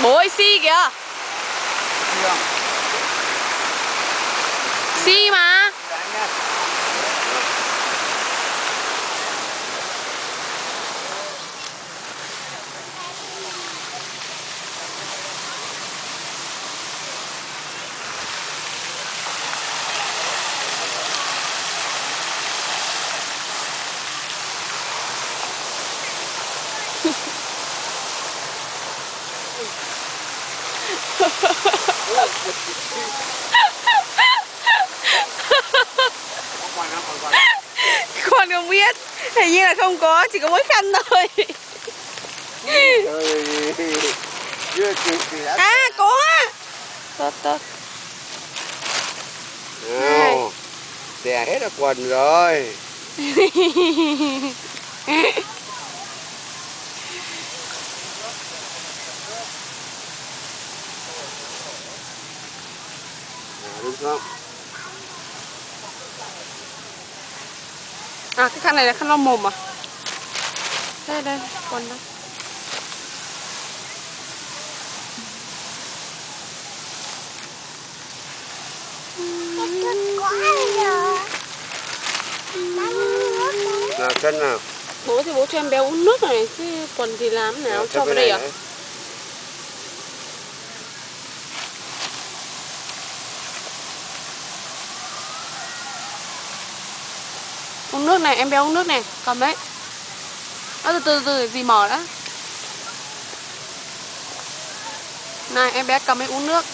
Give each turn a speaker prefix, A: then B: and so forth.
A: Bố ơi xi kìa. Xi mà. Con không biết, hình như là không có, chỉ có mỗi khăn thôi. À có. Tốt tốt.
B: Đè hết là quần rồi. Đúng không?
A: À cái khăn này là khăn lau mồm à? Đây đây, quần đây.
B: Nào cân nào.
A: Bố thì bố cho em bé uống nước này, chứ quần thì làm nào, cho vào đây à? Uống nước này, em bé uống nước này, cầm đấy. Nó từ từ gì mỏ đã. Này em bé cầm ấy uống nước.